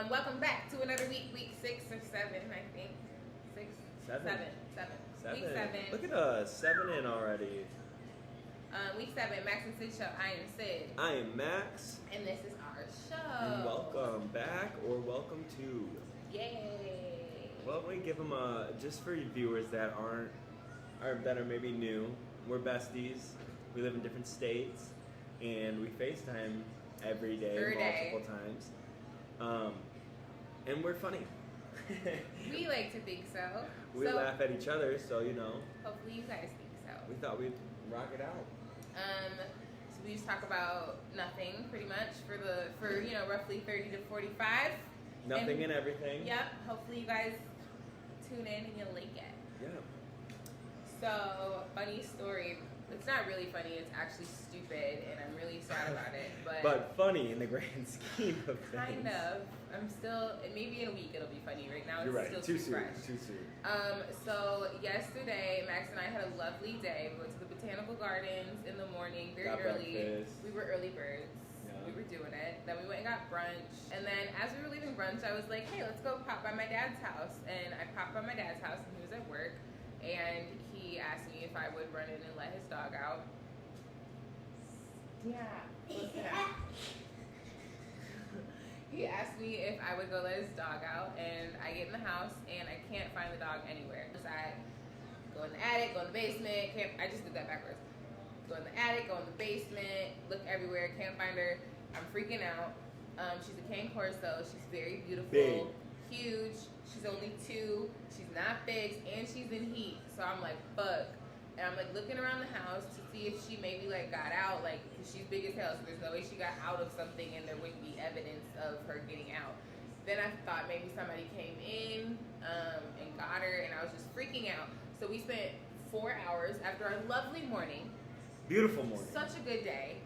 Welcome back to another week 6 or 7, I think. 6? Seven. 7. Week 7. Look at us, 7 in already. Week 7, Max and Sid show. I am Sid. I am Max. And this is our show. And welcome back, or welcome to. Yay. Well, we give them just for you viewers that are maybe new. We're besties. We live in different states, and we FaceTime every day, multiple times. And we're funny. We like to think so. We laugh at each other, so you know. Hopefully you guys think so. We thought we'd rock it out. So we just talk about nothing pretty much for roughly 30 to 45. Nothing and everything. Yep. Hopefully you guys tune in and you'll like it. Yeah. So, funny story. It's not really funny, it's actually stupid, and I'm really sad about it. But funny in the grand scheme of things. Kind of. I'm still, maybe in a week it'll be funny. Right now it's still too fresh. Too soon. So yesterday, Max and I had a lovely day. We went to the Botanical Gardens in the morning, very early. Breakfast. We were early birds. Yeah. We were doing it. Then we went and got brunch. And then as we were leaving brunch, I was like, hey, let's go pop by my dad's house. And I popped by my dad's house, and he was at work. And he asked me if I would run in and let his dog out. Yeah. He asked me if I would go let his dog out, and I get in the house and I can't find the dog anywhere. So I go in the attic, go in the basement. I just did that backwards. Go in the attic, go in the basement, look everywhere, can't find her. I'm freaking out. She's a cane corso. She's very beautiful. Big. Huge. She's only 2. She's not fixed, and she's in heat. So I'm like, fuck. And I'm like looking around the house to see if she maybe like got out, cause she's big as hell. So there's no way she got out of something, and there wouldn't be evidence of her getting out. Then I thought maybe somebody came in and got her, and I was just freaking out. So we spent 4 hours after our lovely morning. Beautiful morning. Such a good day.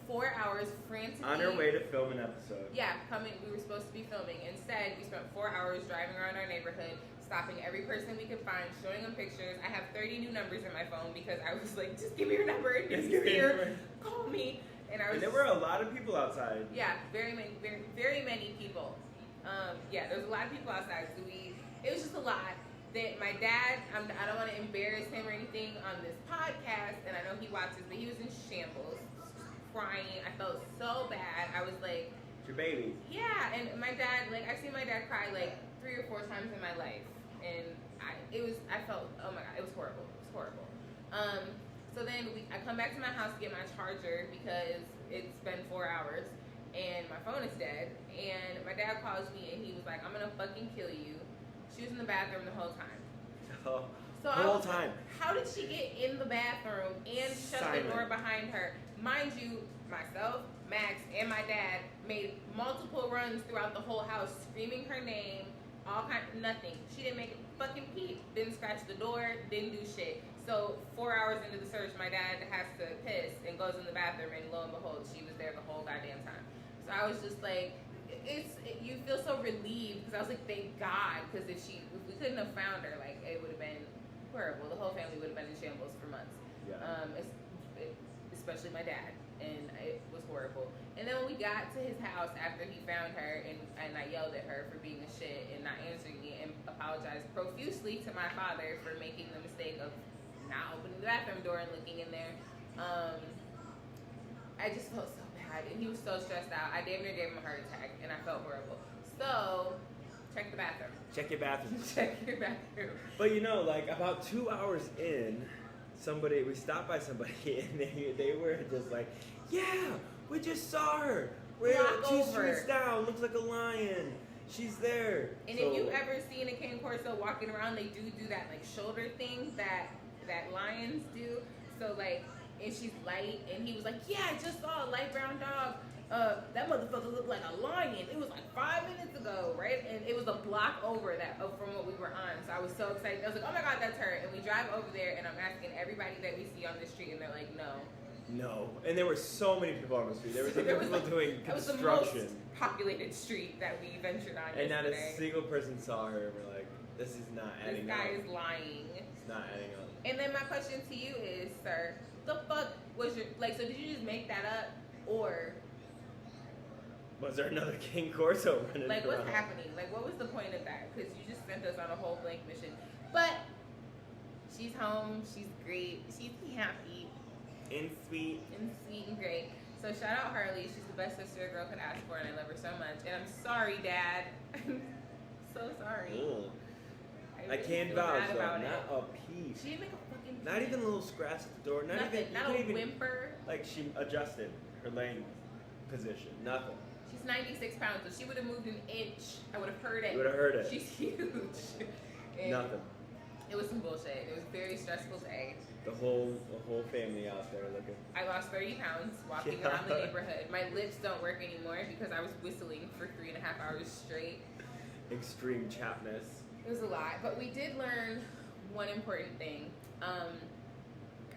4 hours frantically on our way to film an episode. Yeah, we were supposed to be filming. Instead, we spent 4 hours driving around our neighborhood, stopping every person we could find, showing them pictures. I have 30 new numbers in my phone because I was like, just give me your number. Just give me your number. Call me. And there were a lot of people outside. Yeah, very many people. There's a lot of people outside. So it was just a lot. That my dad, I don't want to embarrass him or anything on this podcast, and I know he watches, but he was in shambles, crying. I felt so bad. I was like, it's your baby. Yeah, and my dad, I've seen my dad cry 3 or 4 times in my life, and I felt, oh my god, it was horrible. It was horrible. So then I come back to my house to get my charger because it's been 4 hours, and my phone is dead, and my dad calls me, and he was like, I'm gonna fucking kill you. She was in the bathroom the whole time. So the whole time. How did she get in the bathroom and shut the door behind her? Mind you, myself, Max, and my dad made multiple runs throughout the whole house, screaming her name, nothing. She didn't make a fucking peep. Didn't scratch the door, didn't do shit. So 4 hours into the search, my dad has to piss and goes in the bathroom, and lo and behold, she was there the whole goddamn time. So I was just like, you feel so relieved because I was like, thank God, because if we couldn't have found her, it would have been horrible. The whole family would have been in shambles for months. Yeah. Especially my dad, and it was horrible. And then when we got to his house after he found her, and I yelled at her for being a shit and not answering me, and apologized profusely to my father for making the mistake of not opening the bathroom door and looking in there. I just felt so bad, and he was so stressed out. I damn near gave him a heart attack, and I felt horrible. So, check the bathroom. Check your bathroom. Check your bathroom. But about 2 hours in, we stopped by somebody, and they were just like, yeah, we just saw her. She's face down, looks like a lion. She's there. And if you've ever seen a cane corso walking around, they do that shoulder thing that lions do. So and she's light, and he was like, yeah, I just saw a light brown dog. That motherfucker looked like a lion. It was 5 minutes ago, right? And it was a block over from what we were on. So I was so excited. I was like, oh my god, that's her. And we drive over there, and I'm asking everybody that we see on the street, and they're like, no. And there were so many people on the street. There was people doing construction. It was the most populated street that we ventured on and yesterday. Not a single person saw her, and we're like, this is not adding up. This guy is lying. It's not adding up. And then my question to you is, sir, the fuck was your, so did you just make that up, or Was there another King Corso running Like, around? what's happening? Like, what was the point of that? Because you just sent us on a whole blank mission. But she's home. She's great. She's happy. And sweet. And sweet and great. So shout out Harley. She's the best sister a girl could ask for, and I love her so much. And I'm sorry, Dad. I'm so sorry. Ooh. I really can't feel vouch bad though. about Not it. a peep. She didn't make a fucking Not peep. even a little scratch at the door. Nothing. Not a whimper. Like she adjusted her laying position. Nothing. She's 96 pounds. If she would have moved an inch, I would have heard it. You would have heard it. She's huge. And Nothing. It was some bullshit. It was a very stressful day. The whole family out there looking. I lost 30 pounds walking Yeah. around the neighborhood. My lips don't work anymore because I was whistling for 3.5 hours straight. Extreme chapness. It was a lot, but we did learn one important thing.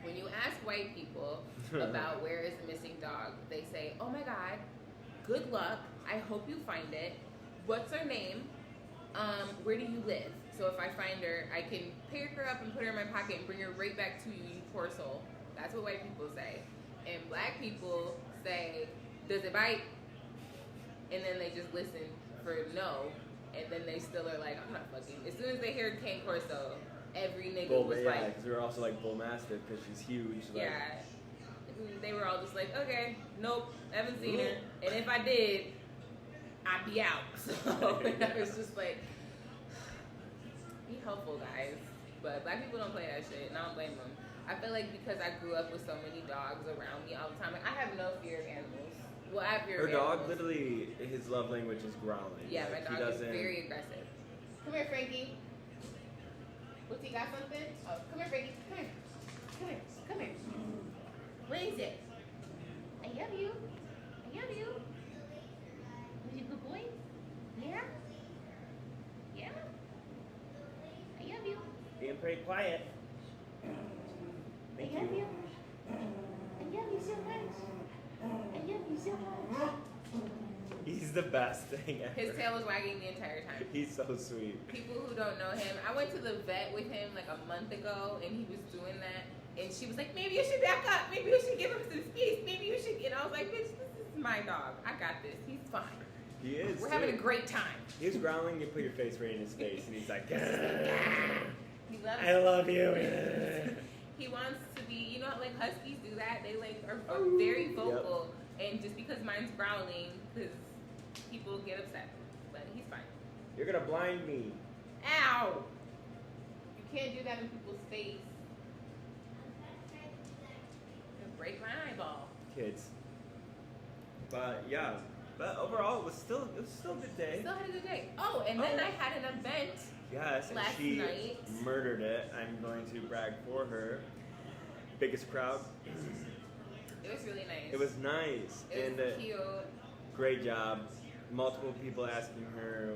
When you ask white people about where is the missing dog, they say, "Oh my God, good luck. I hope you find it. What's her name? Where do you live? So if I find her, I can pick her up and put her in my pocket and bring her right back to you, you poor soul." That's what white people say. And black people say, "Does it bite?" And then they just listen for no. And then they still are like, "I'm not fucking." As soon as they hear Cane Corso, every nigga was yeah, like, because we were also like Bull Mastiff because she's huge. Like, yeah. And they were all just like, "Okay, nope, haven't seen her. And if I did, I'd be out." So and I was just like, be helpful, guys. But black people don't play that shit, and I don't blame them. I feel like because I grew up with so many dogs around me all the time, like, I have no fear of animals. Well, I have fear Her of dog animals. literally, his love language is growling. Yeah, Like, my he dog is doesn't- very aggressive. Come here, Frankie. What's he got something? Oh, come here, Frankie. Come here. Come here. Come here. What is it? I love you. I love you. Was you a good boy? Yeah? Yeah? I love you. Being pretty quiet. Thank I love you. you. I love you so much. I love you so much. He's the best thing ever. His tail was wagging the entire time. He's so sweet. People who don't know him, I went to the vet with him like a month ago, and he was doing that, and she was like, "Maybe you should back up. Maybe you should give him some space. Maybe you should." And I was like, "Bitch, this is my dog. I got this. He's fine. He is. We're having a great time." He's growling. You put your face right in his face, and he's like, He loves. "I love you." He wants to be, you know, like huskies do that. They like are very vocal, and just because mine's growling, because people get upset, but he's fine. You're gonna blind me. Ow! You can't do that in people's face. You'll break my eyeball. Kids. But yeah. But overall, it was still a good day. Still had a good day. Oh, and then Oh. I had an event. Yes, and Last she night. murdered it. I'm going to brag for her. Biggest crowd. It was really nice. It was nice. It was And cute. great job. Multiple people asking her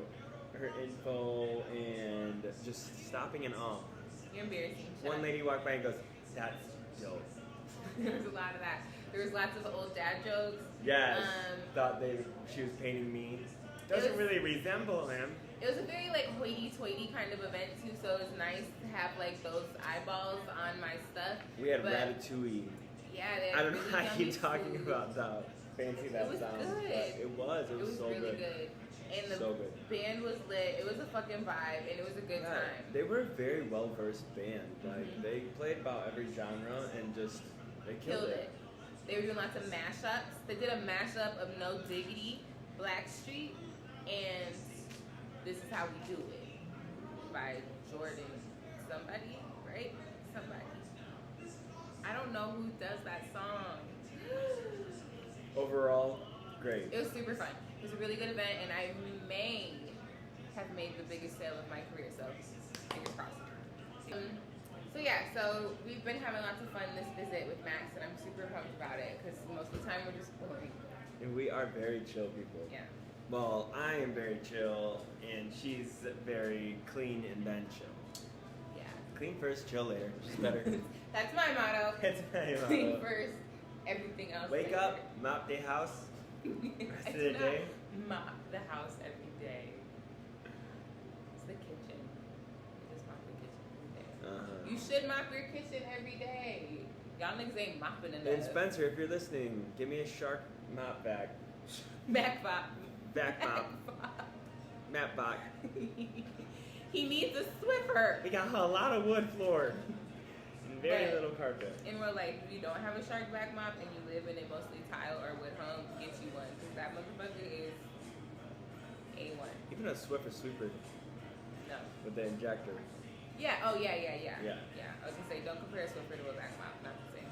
info and just stopping in awe. You're embarrassing. Shut One up. lady walked by and goes, "That's dope." There was a lot of that. There was lots of old dad jokes. Yes. Um, She was painting me. Doesn't was- really resemble him. It was a very like hoity-toity kind of event too, so it was nice to have like those eyeballs on my stuff. We had But- ratatouille. Yeah, they had I don't know really how I yummy keep talking food. about how fancy that It was sounds. good. But it was. It It was, was so really good. good. And the So good. band was lit. It was a fucking vibe, and it was a good Yeah, time. they were a very well versed band. Like Mhm. they played about every genre and just they Killed it. They were doing lots of mashups. They did a mashup of No Diggity, Blackstreet, and This Is How We Do It by Jordan somebody, right? Somebody. I don't know who does that song. Overall, great. It was super fun. It was a really good event, and I may have made the biggest sale of my career, so fingers crossed. So yeah, so we've been having lots of fun this visit with Max, and I'm super pumped about it, because most of the time we're just boring. And we are very chill people. Yeah. Well, I am very chill, and she's very clean and then chill. Yeah. Clean first, chill later. She's better. That's my motto. That's my Clean motto. first, everything else Wake later. up, mop the house. I of do the not day? mop the house every day. It's the kitchen. I just mop the kitchen every day. You should mop your kitchen every day. Y'all niggas ain't mopping enough. And Spencer, if you're listening, give me a shark mop vac. Back bop. Back bop. Matt bop. He needs a Swiffer. We got a lot of wood floor. And very little carpet. In real life, if you don't have a shark back mop and you live in a mostly tile or wood home, get you one. Because that motherfucker is A1. Even a Swiffer sweeper. No. With the injector. Yeah, oh yeah. Yeah. I was gonna say, don't compare a Swiffer to a back mop, not the same.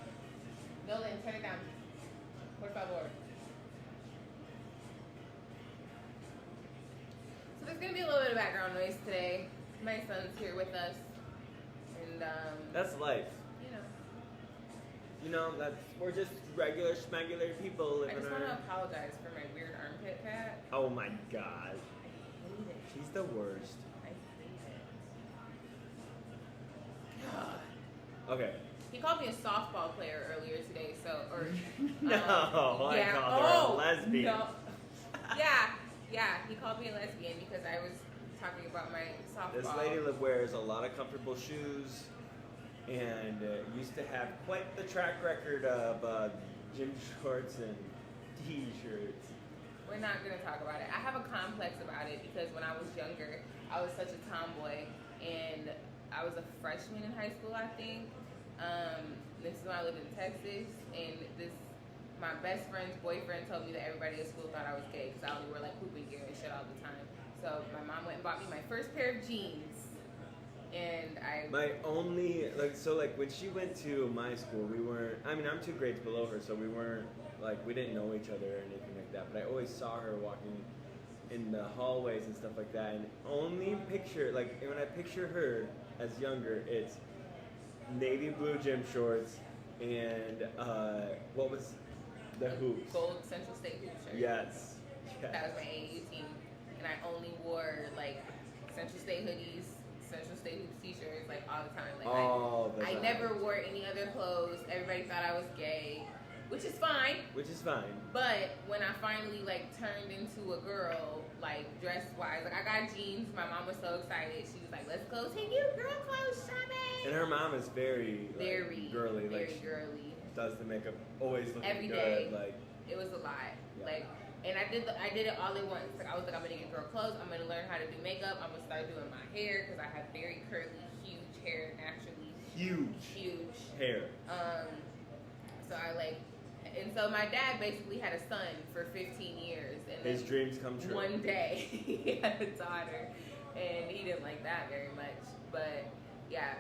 Nolan, turn it down. Por favor. So there's gonna be a little bit of background noise today. My son's here with us. And that's life. You know. You know, we're just regular schmegular people living I just want to apologize for my weird armpit cat. Oh my god. I hate it. She's the worst. I hate it. God. Okay. He called me a softball player earlier today, No, I called her a lesbian. No. Yeah, he called me a lesbian because I was talking about my softball. This lady wears a lot of comfortable shoes and used to have quite the track record of gym shorts and t-shirts. We're not going to talk about it. I have a complex about it because when I was younger, I was such a tomboy, and I was a freshman in high school, I think. This is when I lived in Texas, and my best friend's boyfriend told me that everybody at school thought I was gay because I only wore like hooping gear and shit all the time. So my mom went and bought me my first pair of jeans, and when she went to my school, we weren't. I mean, I'm 2 grades below her, so we weren't we didn't know each other or anything like that. But I always saw her walking in the hallways and stuff like that. And when I picture her as younger, it's navy blue gym shorts and what was the hoops? Gold Central State hoop shirt. Yes. That was my AAU team, and I only wore like Central State hoodies, Central State hoops t-shirts like all the time. I never wore any other clothes. Everybody thought I was gay, which is fine. But when I finally turned into a girl, dress wise, I got jeans. My mom was so excited. She was like, "Let's go take you girl clothes shopping." And her mom is very girly. Very girly. Does the makeup always looking every good. Day. It was a lot. Yeah. And I did it all at once. I was like, I'm gonna get girl clothes. I'm gonna learn how to do makeup. I'm gonna start doing my hair because I have very curly, huge hair naturally. Huge hair. So my dad basically had a son for 15 years, and his dreams come true. One day he had a daughter, and he didn't like that very much. But yeah.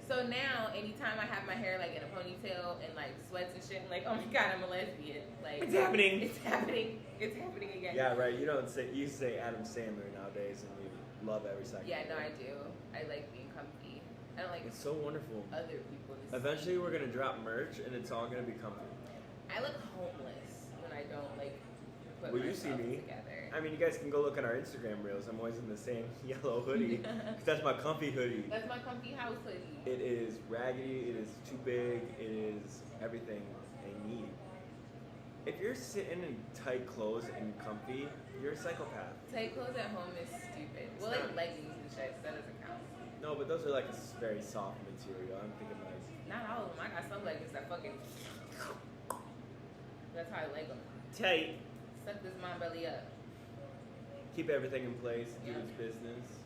So now, anytime I have my hair in a ponytail and sweats and shit, I'm like, oh my god, I'm a lesbian. It's happening. It's happening. It's happening again. Yeah, right. You say Adam Sandler nowadays, and you love every second. Yeah, no, I do. I like being comfy. I don't like. It's so wonderful. Other people. Eventually, we're gonna drop merch, and it's all gonna be comfy. I look homeless when I don't put Well, myself you see me. Together. I mean, you guys can go look at our Instagram reels. I'm always in the same yellow hoodie. 'Cause that's my comfy hoodie. That's my comfy house hoodie. It is raggedy. It is too big. It is everything I need. If you're sitting in tight clothes and comfy, you're a psychopath. Tight clothes at home is stupid. Well, leggings and shit, that doesn't count. No, but those are a very soft material. I'm thinking Not all of them. I got some leggings that fucking. That's how I leg them. Tight. Suck this mom belly up. Keep everything in place. Do its business.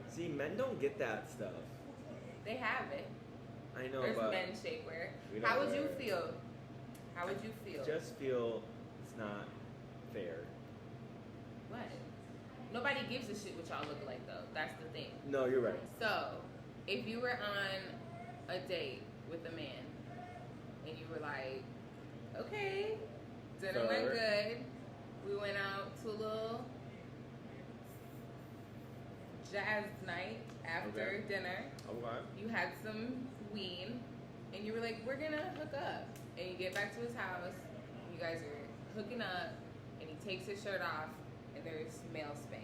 See, men don't get that stuff. They have it. I know, There's but men shapewear. How would you feel? How would you feel? Just feel it's not fair. What? Nobody gives a shit what y'all look like, though. That's the thing. No, you're right. So, if you were on a date with a man, and you were like, okay, dinner went good. We went out to a little jazz night after dinner. Okay. You had some weed, and you were like, we're gonna hook up. And you get back to his house, you guys are hooking up, and he takes his shirt off, and there's male Spanx.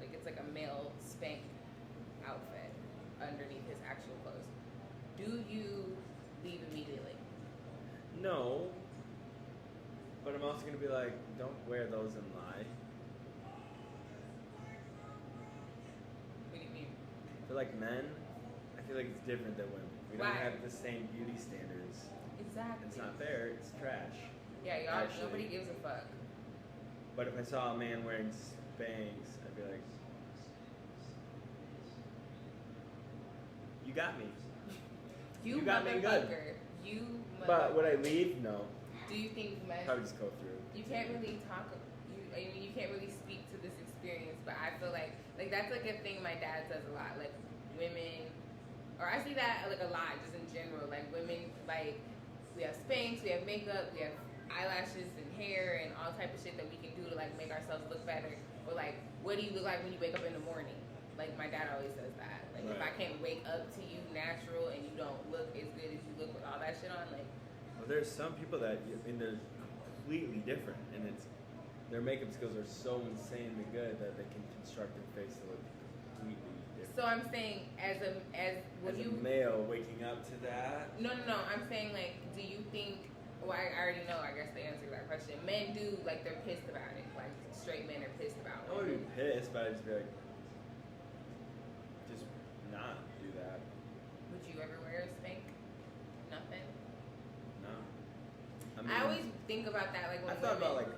It's like a male Spank outfit underneath his actual clothes. Do you leave immediately? No. But I'm also gonna be like, don't wear those and lie. What do you mean? For men, I feel like it's different than women. We Why? don't have the same beauty standards. Exactly. It's not fair. It's trash. Yeah, y'all. Actually. Nobody gives a fuck. But if I saw a man wearing Spanx, I'd be like, "You got me. You got me good." But would I leave? No. Do you think men? Probably just go through. You can't really talk. You can't really speak to this experience, but I feel like that's like a thing my dad says a lot. Like women, or I see that like a lot just in general. Like women, like we have Spanx, we have makeup, we have eyelashes and hair and all type of shit that we can do to like make ourselves look better. Or like, what do you look like when you wake up in the morning? Like my dad always says that. Like if I can't wake up to you natural and you don't look as good as you look with all that shit on, like. Well, there's some people that they're completely different, and their makeup skills are so insanely good that they can construct their face to look completely different. So I'm saying, as a male waking up to that. No. I'm saying like, do you think? Well, I already know. I guess the answer to that question. Men do like they're pissed about it. Like straight men are pissed about it. I wouldn't be pissed, but I'd just be like, just not do that. Would you ever wear a Spanx? Nothing. No. I always think about that. Like when I thought about like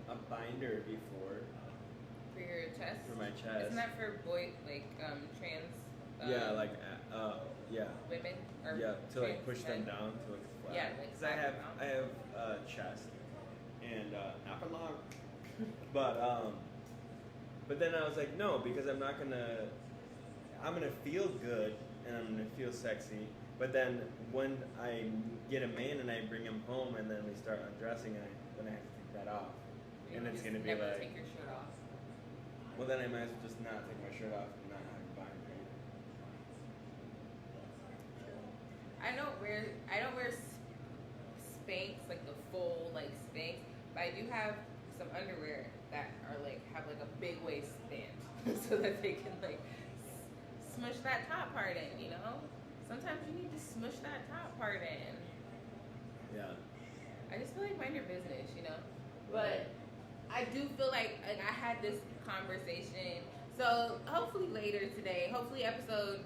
a binder before. For your chest. For my chest. Isn't that for trans? Yeah, like yeah. Women or to like push them down to like flat. Yeah, like because I have chest and upper lung, but then I was like no, because I'm gonna feel good and I'm gonna feel sexy. But then when I get a man and I bring him home and then we start undressing, then I have to take that off, and it's gonna be like. Take your shirt off. Well, then I might as well just not take my shirt off and not have a binder. I don't wear Spanx, like the full like Spanx, but I do have some underwear that are like have like a big waistband so that they can like smush that top part in, you know? Sometimes you need to smush that top part in. Yeah. I just feel like mind your business, you know? But I do feel like I had this conversation. So hopefully later today, hopefully episode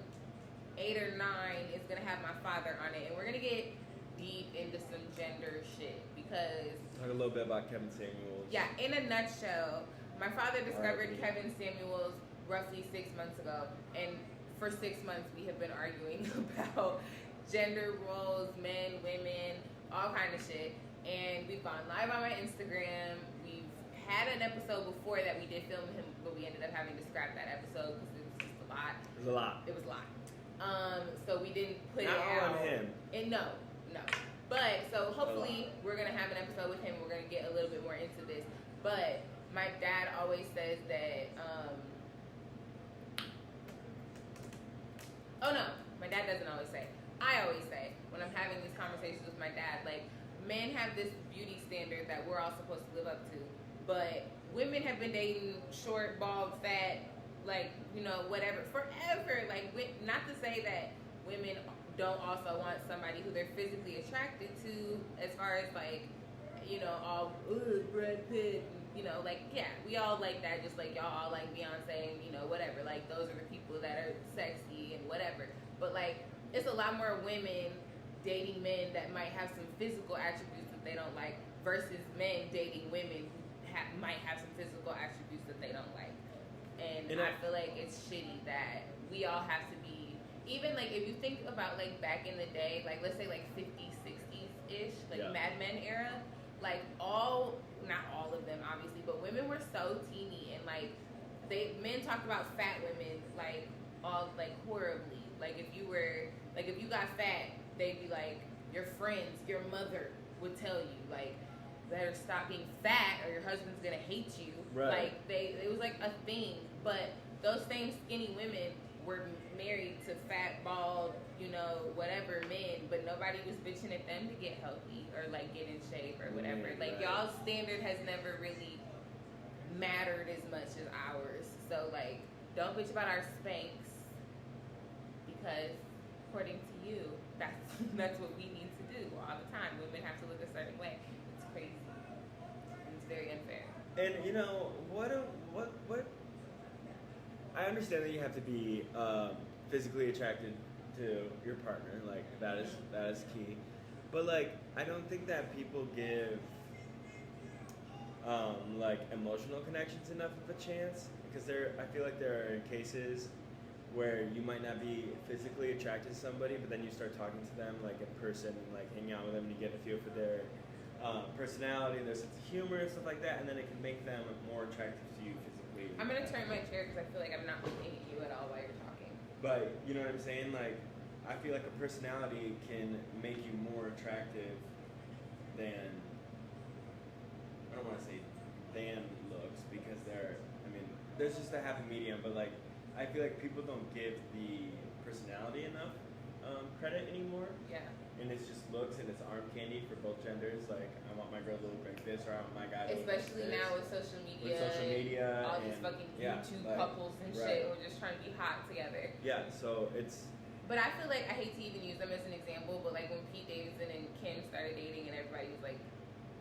8 or 9 is gonna have my father on it, and we're gonna get deep into some gender shit because talk a little bit about Kevin Samuels. Yeah, in a nutshell, my father discovered Kevin Samuels roughly 6 months ago, and for 6 months we have been arguing about gender roles, men, women, all kind of shit. And we've gone live on my Instagram. We've had an episode before that we did film him, but we ended up having to scrap that episode because it was just a lot. It was a lot. It was a lot. So we didn't put Not it out. on him. And no. But so hopefully we're gonna have an episode with him. We're gonna get a little bit more into this. But my dad always says that. Oh no, my dad doesn't always say. I always say when I'm having these conversations with my dad, like men have this beauty standard that we're all supposed to live up to, but women have been dating short, bald, fat, like, you know, whatever, forever. Like, not to say that women don't also want somebody who they're physically attracted to, as far as like, you know, all Brad Pitt, you know, like, yeah, we all like that, just like y'all all like Beyonce and, you know, whatever. Like, those are the people that are sexy and whatever. But like, it's a lot more women dating men that might have some physical attributes that they don't like versus men dating women who might have some physical attributes that they don't like. And I feel like it's shitty that we all have to be, even like if you think about like back in the day, like let's say like 50s, 60s-ish, like Mad Men era, like not all of them obviously, but women were so teeny and like men talked about fat women like all like horribly. Like if you got fat, they'd be like, your friends, your mother would tell you like, better stop being fat or your husband's gonna hate you. Right. Like it was like a thing. But those same skinny women were married to fat, bald, you know, whatever men, but nobody was bitching at them to get healthy or like get in shape or whatever. Like y'all's standard has never really mattered as much as ours. So like, don't bitch about our Spanx because according to you, that's what we need to do all the time. Women have to look a certain way. It's crazy. It's very unfair. And you know what? I understand that you have to be physically attracted to your partner. Like that is key. But like, I don't think that people give like emotional connections enough of a chance, because I feel like there are cases where you might not be physically attracted to somebody, but then you start talking to them like in person and like hanging out with them, and you get a feel for their personality, their sense of humor and stuff like that, and then it can make them more attractive to you physically. I'm gonna turn my chair because I feel like I'm not looking at you at all while you're talking. But you know what I'm saying? Like, I feel like a personality can make you more attractive than, I don't want to say than looks, because there's just a happy medium, but like, I feel like people don't give the personality enough credit anymore. Yeah. And it's just looks, and it's arm candy for both genders. Like, I want my girl to look like this, or I want my guy to look like this. Especially now with social media. All these fucking YouTube couples and shit who are just trying to be hot together. Yeah, so it's... But I feel like, I hate to even use them as an example, but like when Pete Davidson and Kim started dating and everybody was like,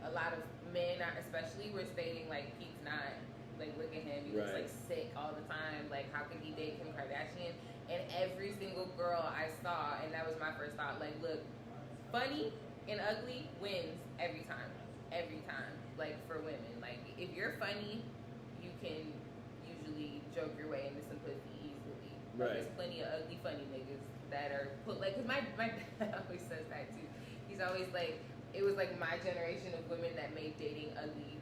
a lot of men especially were stating like, Pete's not, like, look at him, he looks like sick all the time, like how could he date Kim Kardashian? And every single girl I saw, and that was my first thought, like, look, funny and ugly wins every time, like for women. Like, if you're funny, you can usually joke your way into some pussy easily. Like, there's plenty of ugly funny niggas that are put, like, cause my dad always says that too. He's always like, it was like my generation of women that made dating ugly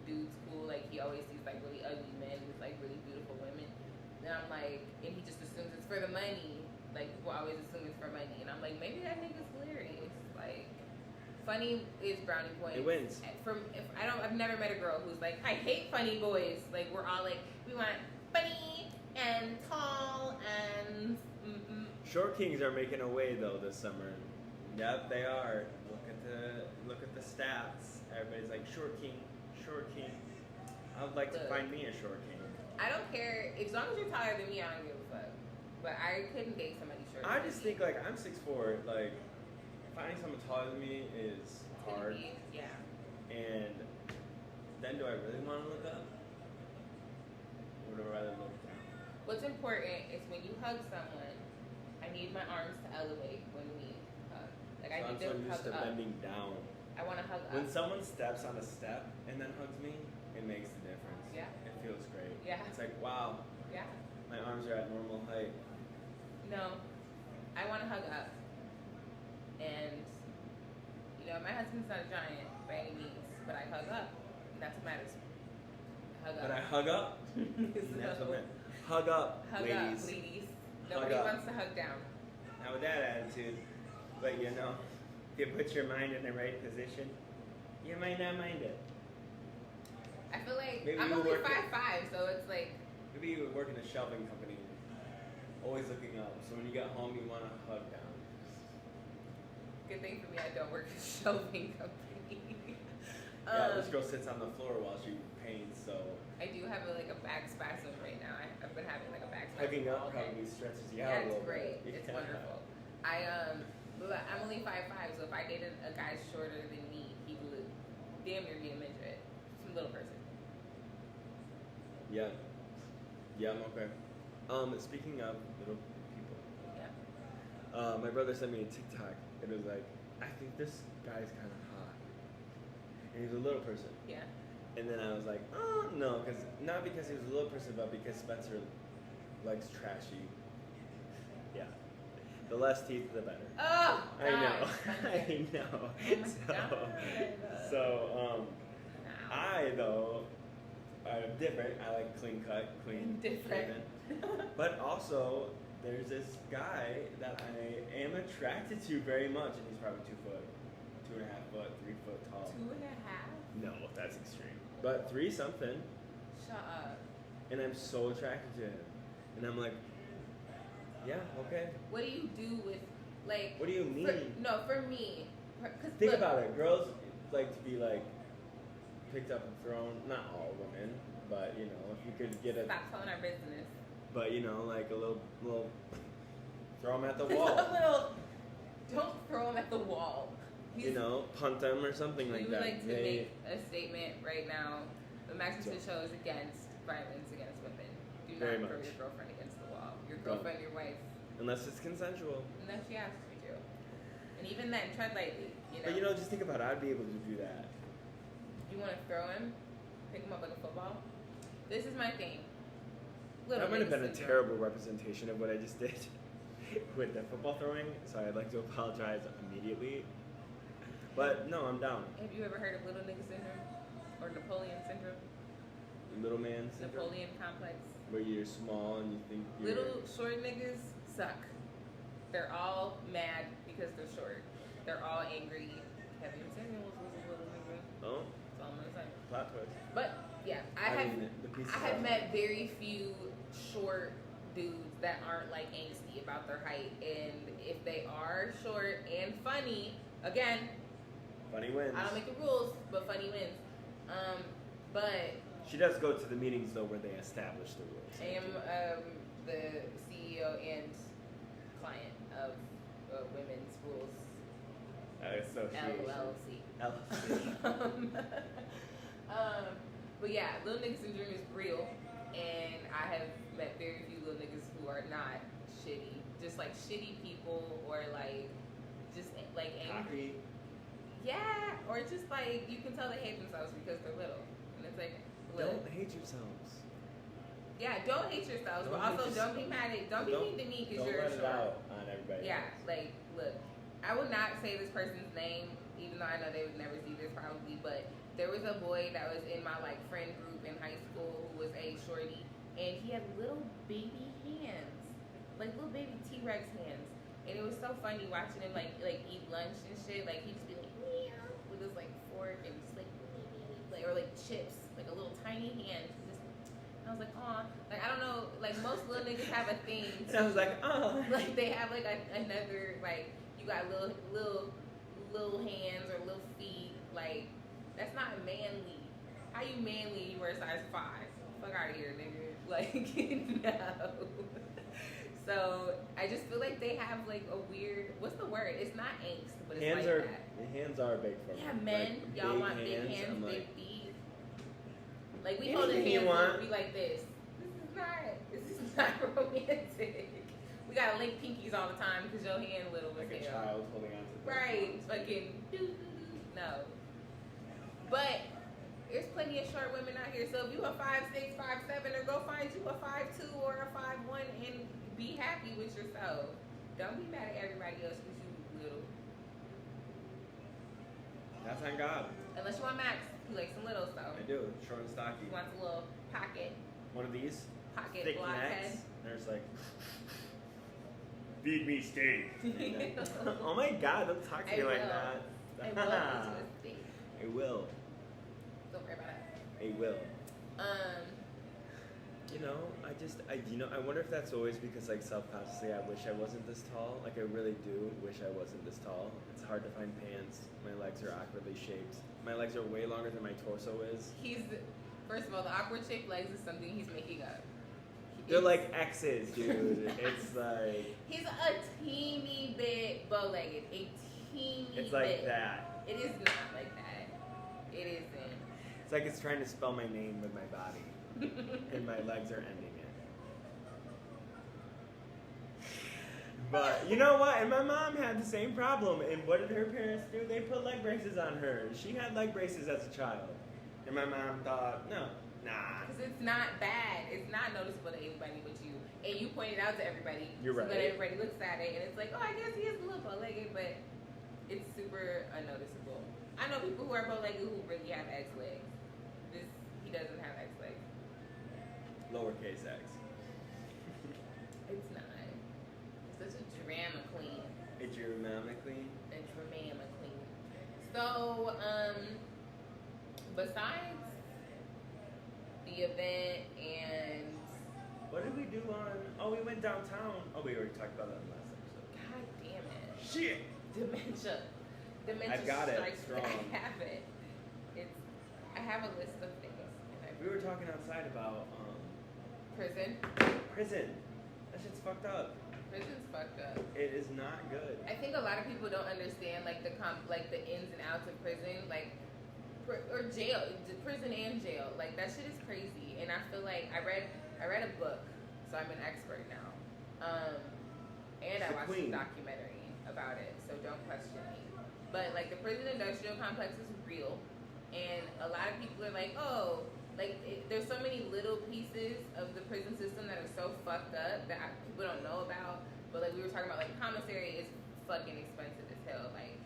dudes cool. Like, he always sees like really ugly men with like really beautiful women, and I'm like, and he just assumes it's for the money. Like, people always assume it's for money, and I'm like, maybe that nigga's hilarious. Like, funny is brownie points. It wins. I've never met a girl who's like, I hate funny boys. Like, we're all like, we want funny and tall and. Short kings are making a way though this summer. Yep, they are. Look at the stats. Everybody's like, short king. I would like to find me a short king. I don't care, as long as you're taller than me, I don't give a fuck. But I couldn't date somebody shorter. I just think like, I'm 6'4", like finding someone taller than me is hard. Yeah. And then do I really want to look up? Or would I rather look down? What's important is when you hug someone, I need my arms to elevate when we hug. Like, I need to hug up. Bending down. I want to hug up. When someone steps on a step and then hugs me, it makes the difference. Yeah. It feels great. Yeah. It's like, wow. Yeah. My arms are at normal height. No. I want to hug up. And, you know, my husband's not a giant by any means, but I hug up. And that's what matters. Hug up. But I hug up. That's what matters. Hug up, ladies. Nobody wants to hug down. Now with that attitude, but you know, if you put your mind in the right position, you might not mind it. I feel like maybe I'm only 5'5", so it's like... Maybe you would work in a shelving company, always looking up, so when you get home you want to hug down. Good thing for me, I don't work in a shelving company. Yeah, this girl sits on the floor while she paints, so... I do have a back spasm right now. I've been having like a back spasm. Hugging up probably stretches you out a little bit. Yeah, it's great. It's wonderful. I'm only 5'5", so if I dated a guy shorter than me, he would damn near be a midget. Some little person. Yeah. Yeah, I'm okay. Speaking of little people. Yeah. My brother sent me a TikTok. It was like, I think this guy's kind of hot. And he's a little person. Yeah. And then I was like, oh, no, not because he was a little person, but because Spencer likes trashy. Yeah. The less teeth, the better. Oh, I know. I know. Oh so, I, though, I'm different. I like clean cut, clean different. But also, there's this guy that I am attracted to very much, and he's probably 2 foot, 2.5 foot, 3 foot tall. 2.5? No, that's extreme. But 3 something. Shut up. And I'm so attracted to him. And I'm like, yeah, okay. What do you do with, like... What do you mean? For me... Think about it. Girls like to be, like, picked up and thrown. Not all women, but, you know, if you could get a... Stop telling our business. But, you know, like a little throw them at the wall. Don't throw them at the wall. You know, punt them or something like that. We would like to make a statement right now. The Max and Fit Show is against violence against women. Do not throw your girlfriend against the wall. Your girlfriend, your wife. Unless it's consensual. Unless she asks you to. And even then, tread lightly. You know? But you know, just think about it. I'd be able to do that. You want to throw him? Pick him up like a football? This is my thing. That might have been a terrible representation of what I just did with the football throwing, so I'd like to apologize immediately. But no, I'm down. Have you ever heard of little nigga syndrome? Or Napoleon syndrome? Little man syndrome? Napoleon complex. Where you're small and you think you're... Little short niggas suck. They're all mad because they're short. They're all angry. Kevin Samuels was a little nigga. Oh. That's all I'm gonna say. Plot twist. But yeah, I have met very few short dudes that aren't like angsty about their height, and if they are short and funny, again, funny wins. I don't make the rules, but funny wins. But she does go to the meetings though where they establish the rules. I am the CEO and client of Women's Rules LLC. But yeah, little nigga syndrome is real, and I have met very few little niggas who are not shitty. Just like shitty people, or like just like angry. Yeah, or just like you can tell they hate themselves because they're little, and it's like don't hate yourselves. Yeah, don't hate yourselves, but also don't be mad at, don't be mean to me because you're short. Don't let it out on everybody. Yeah, like look, I would not say this person's name, even though I know they would never see this probably, but there was a boy that was in my like friend group in high school who was a shorty, and he had little baby hands, like little baby T-Rex hands, and it was so funny watching him like eat lunch and shit. Like he'd just be like meow with his like fork and just like or like chips, like a little tiny hand. I was like, aw, like I don't know, like most little niggas have a thing. And I was like, oh, like they have like another like you got little hands or little feet, like. That's not manly. How you manly? You wear a size 5. Fuck out of here, nigga. Like, no. So I just feel like they have like a weird. What's the word? It's not angst, but it's hands like are, that. The hands are big for me. Yeah, men, like, y'all want big hands, big feet. Like we holding hands, we like this. This is not romantic. We gotta link pinkies all the time because your hand little. Like a child holding on to the right, fucking no. But there's plenty of short women out here. So if you a 5'6", 5'7", or go find you a 5'2" or a 5'1" and be happy with yourself. Don't be mad at everybody else because you little. That's on God. Unless you want Max, who likes some little stuff. I do. Short and stocky. He wants a little pocket. One of these. Pocket thick blockhead. There's like, feed me steak. Oh my God! Don't talk to me like that. I will. I will. Don't worry about it. I will. You know, I wonder if that's always because, like, self-consciously, I wish I wasn't this tall. Like, I really do wish I wasn't this tall. It's hard to find pants. My legs are awkwardly shaped. My legs are way longer than my torso is. First of all, the awkward shaped legs is something he's making up. They're like X's, dude. It's like... He's a teeny bit bow-legged. A teeny bit. It's like that. It is not like that. It isn't. It's like it's trying to spell my name with my body. And my legs are ending it. But you know what? And my mom had the same problem. And what did her parents do? They put leg braces on her. She had leg braces as a child. And my mom thought, nah. Because it's not bad. It's not noticeable to anybody but you. And you point it out to everybody. You're right. But everybody looks at it and it's like, oh, I guess he is a little bow-legged, but it's super unnoticeable. I know people who are bow-legged who really have X legs. He doesn't have X legs. Lowercase x. It's not. It's such a drama queen. A drama queen? A drama queen. So, besides the event and... What did we do on... Oh, we went downtown. Oh, we already talked about that in the last episode. God damn it. Shit! Dementia I've got it. Strong. I have it. I have a list of things. We were talking outside about prison. That shit's fucked up. Prison's fucked up. It is not good. I think a lot of people don't understand like the ins and outs of prison, like or jail, prison and jail. Like that shit is crazy. And I feel like I read a book, so I'm an expert now. And I watched a documentary about it, so don't question me. But like the prison industrial complex is real, and a lot of people are like, oh, there's so many little pieces of the prison system that are so fucked up that people don't know about. But like we were talking about, like commissary is fucking expensive as hell. Like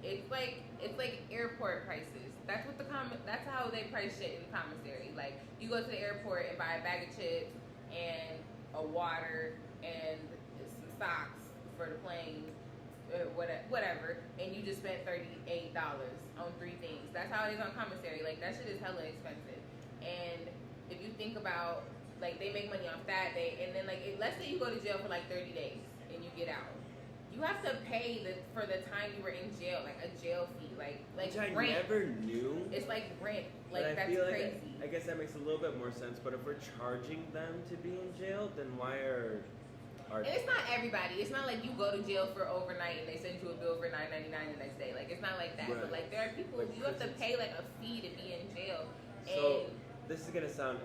it's like airport prices. That's what that's how they price shit in the commissary. Like you go to the airport and buy a bag of chips and a water and some socks for the plane. Whatever, and you just spent $38 on 3 things. That's how it is on commissary. Like that shit is hella expensive. And if you think about, like, they make money off that, and then like let's say you go to jail for like 30 days and you get out, you have to pay for the time you were in jail, like a jail fee, like which I rent. never knew. It's like rent. Like that's crazy. I guess that makes a little bit more sense. But if we're charging them to be in jail, then why are and it's not everybody. It's not like you go to jail for overnight and they send you a bill for $9.99 the next day. Like it's not like that. Right. But like there are people like you have to pay like a fee to be in jail. So this is gonna sound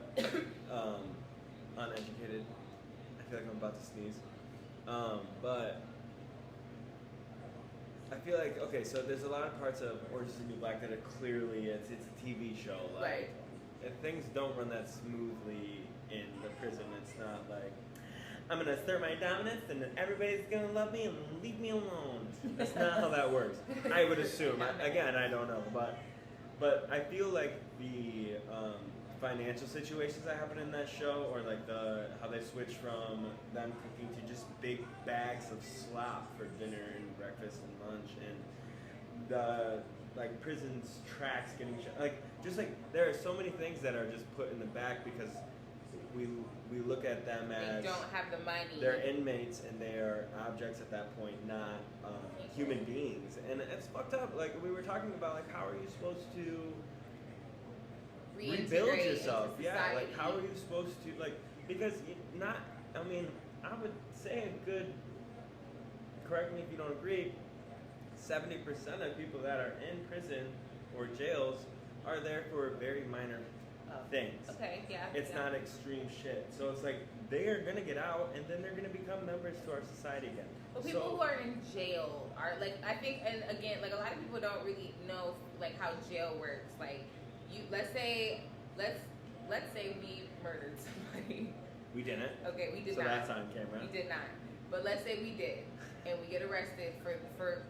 uneducated. I feel like I'm about to sneeze. But I feel like so there's a lot of parts of Orange is the New Black that are clearly it's a TV show. Like right. If things don't run that smoothly in the prison, it's not like I'm gonna assert my dominance and then everybody's gonna love me and leave me alone. That's not how that works. I would assume. Again, I don't know, but I feel like the financial situations that happen in that show, or like how they switch from them cooking to just big bags of slop for dinner and breakfast and lunch, and the like prisons tracks getting there are so many things that are just put in the back because we look at them as they don't have the money. They're inmates and they are objects at that point, not human beings. And it's fucked up. Like we were talking about, like how are you supposed to rebuild yourself? Yeah, like how are you supposed to because I would say a good. Correct me if you don't agree. 70% of people that are in prison or jails are there for very minor things. Okay, yeah. It's not extreme shit. So it's like they are gonna get out and then they're gonna become members to our society again. But people who are in jail are like, I think, and again, like a lot of people don't really know like how jail works. Like let's say we murdered somebody. We didn't. Okay, we did not. So that's on camera. We did not. But let's say we did, and we get arrested for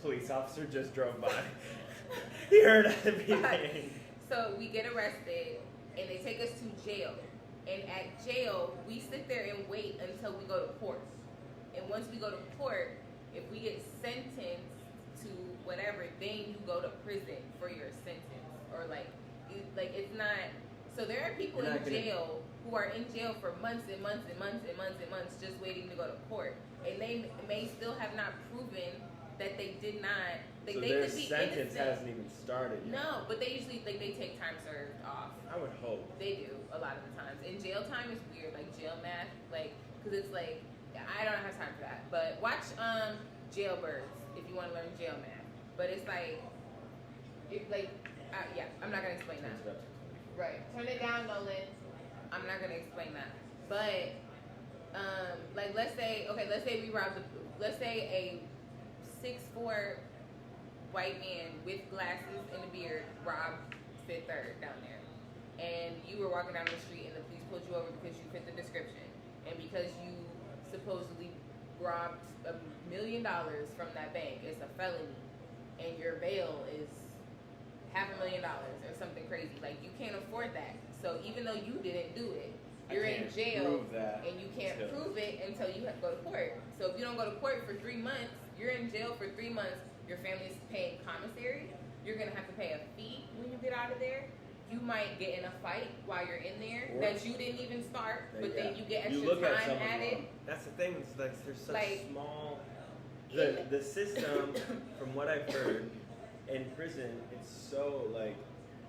police officer just drove by. He heard everything. So we get arrested, and they take us to jail. And at jail, we sit there and wait until we go to court. And once we go to court, if we get sentenced to whatever, then you go to prison for your sentence. Or it's not. So there are people in jail who are in jail for months and months and months and months and months just waiting to go to court. And they may still have not proven that they did not. So their sentence hasn't even started yet. No, but they usually they take time served off. I would hope. They do a lot of the times. And jail time is weird, like jail math, because it's like I don't have time for that. But watch Jailbirds if you want to learn jail math. But it's I'm not gonna explain that. Right, turn it down, Nolan. I'm not gonna explain that. But let's say we robbed let's say a 6'4" white man with glasses and a beard robbed Fifth Third down there, and you were walking down the street and the police pulled you over because you fit the description, and because you supposedly robbed $1 million from that bank, it's a felony, and your bail is $500,000 or something crazy. Like you can't afford that. So even though you didn't do it, you're in jail and you can't prove it until you go to court. So if you don't go to court for 3 months, you're in jail for 3 months. Your family's paying commissary. You're gonna have to pay a fee when you get out of there. You might get in a fight while you're in there that you didn't even start, but then you get extra time added. That's the thing. It's like there's such small. The system, from what I've heard, in prison, it's so like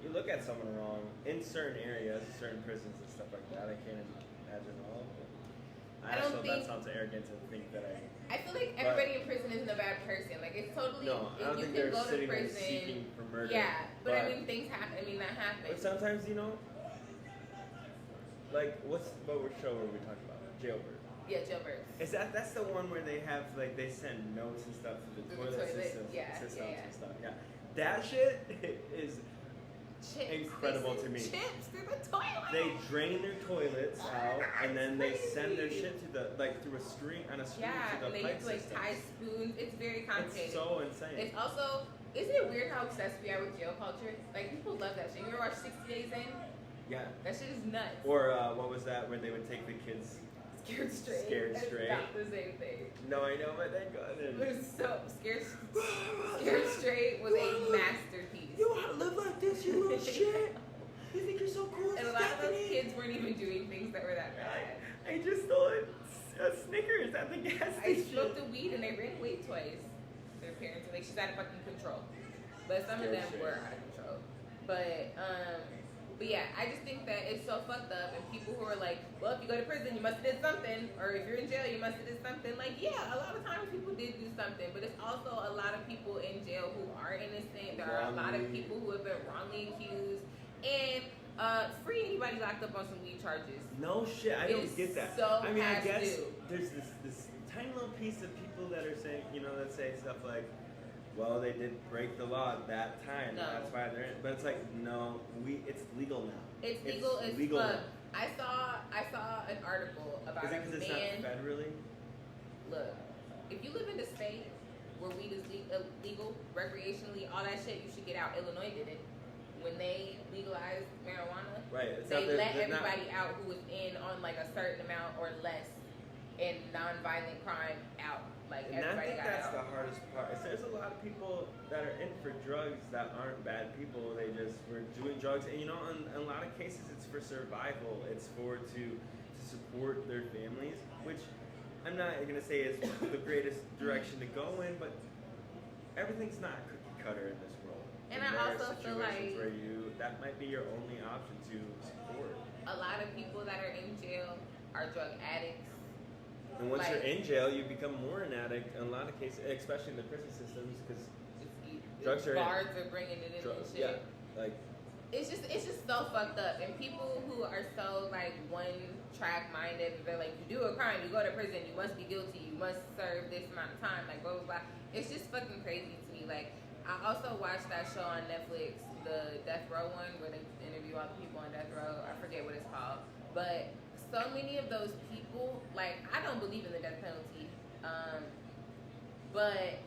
you look at someone wrong in certain areas, certain prisons and stuff like that. I can't imagine all of it. That sounds arrogant to think that I feel like everybody in prison isn't a bad person. Like it's totally. No, I don't think they're sitting there seeking for murder. Yeah, but I mean things happen. I mean that happens. But sometimes like what show were we talking about? Jailbird. Yeah, jailbirds. That's the one where they have like they send notes and stuff to the toilet systems and stuff. Yeah, that shit is incredible to me. Chips through the toilet. They drain their toilets out and then they send their shit to the through a string to the and they pipe use like tie spoons. It's very complicated. It's so insane. It's also, isn't it weird how obsessed we are with jail culture? Like people love that shit. You ever watch 60 Days In? Yeah. That shit is nuts. Or what was that where they would take the kids? Scared Straight. Scared Straight. It's not the same thing. No, I know, but they got it. It was so Scared Straight was a masterpiece. You want to live like this, you little shit? You think you're so cool? And a lot of those kids weren't even doing things that were that bad. I just stole a Snickers at the gas station. I smoked the weed and they ran away twice. Their parents were like, she's out of fucking control. But some of them were out of control. But yeah, I just think that it's so fucked up, and people who are like, well, if you go to prison, you must have did something, or if you're in jail, you must have did something. Like, yeah, a lot of times people did do something, but it's also a lot of people in jail who are innocent. There are a lot of people who have been wrongly accused, and free anybody locked up on some weed charges. No shit, I don't get that. So I mean, I guess there's this tiny little piece of people that are saying, that say stuff like, well, they did break the law at that time. No. That's why they're in. But it's like, no, it's legal now. It's legal as fuck. I saw an article about a man. Is it because it's not federally? Look, if you live in a state where weed is legal, recreationally, all that shit, you should get out. Illinois did it. When they legalized marijuana, they let everybody out who was in on like a certain amount or less in non-violent crime out. Like, and I think that's out. The hardest part. There's a lot of people that are in for drugs that aren't bad people. They just were doing drugs, and in a lot of cases, it's for survival. It's to support their families, which I'm not gonna say is the greatest direction to go in, but everything's not cookie cutter in this world. And I also feel like where that might be your only option to support. A lot of people that are in jail are drug addicts. And once you're in jail, you become more an addict in a lot of cases, especially in the prison systems, because drugs are guards are bringing it in and shit. Yeah, like it's just so fucked up. And people who are so like one track minded, they're like, you do a crime, you go to prison, you must be guilty, you must serve this amount of time, like blah blah blah. It's just fucking crazy to me. Like, I also watched that show on Netflix, the Death Row one, where they interview all the people on death row. I forget what it's called, but so many of those people, like, I don't believe in the death penalty, but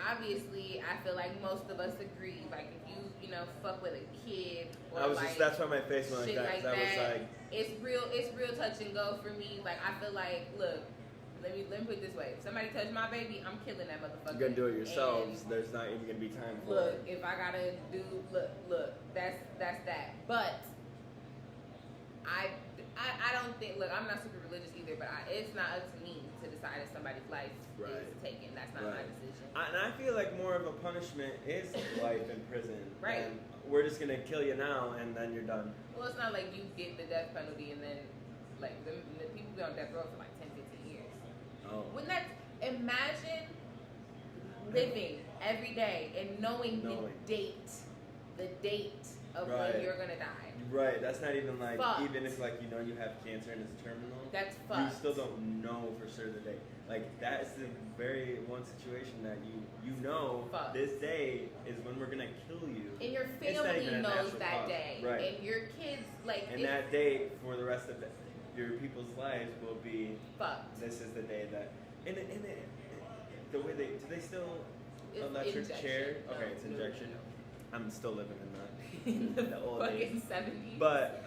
obviously I feel like most of us agree, like, if you fuck with a kid or that's why my face went like that. That was like, it's real touch and go for me. Like, I feel like, look, let me put it this way: if somebody touch my baby, I'm killing that motherfucker. You're gonna do it yourselves. There's not even gonna be time for it. Look, if I gotta do, look, that's that. But I don't think. Look, I'm not super religious either, but it's not up to me to decide if somebody's life is taken. That's not my decision. And I feel like more of a punishment is life in prison. Right. And we're just gonna kill you now, and then you're done. Well, it's not like you get the death penalty and then, like, the people be on death row for like 10, 15 years. Oh. Imagine living every day and knowing the date of when you're gonna die. Right, that's not even like, fucked. Even if like you have cancer and it's terminal. That's fucked. You still don't know for sure the date. Like, that is the very one situation that you know fucked. This day is when we're gonna kill you. And your family knows that day. Right. And your kids, like, and that date for the rest of your people's lives will be fucked. This is the day that the way do they still electric chair? Okay, it's injection. I'm still living in that. In the old days. 70s. But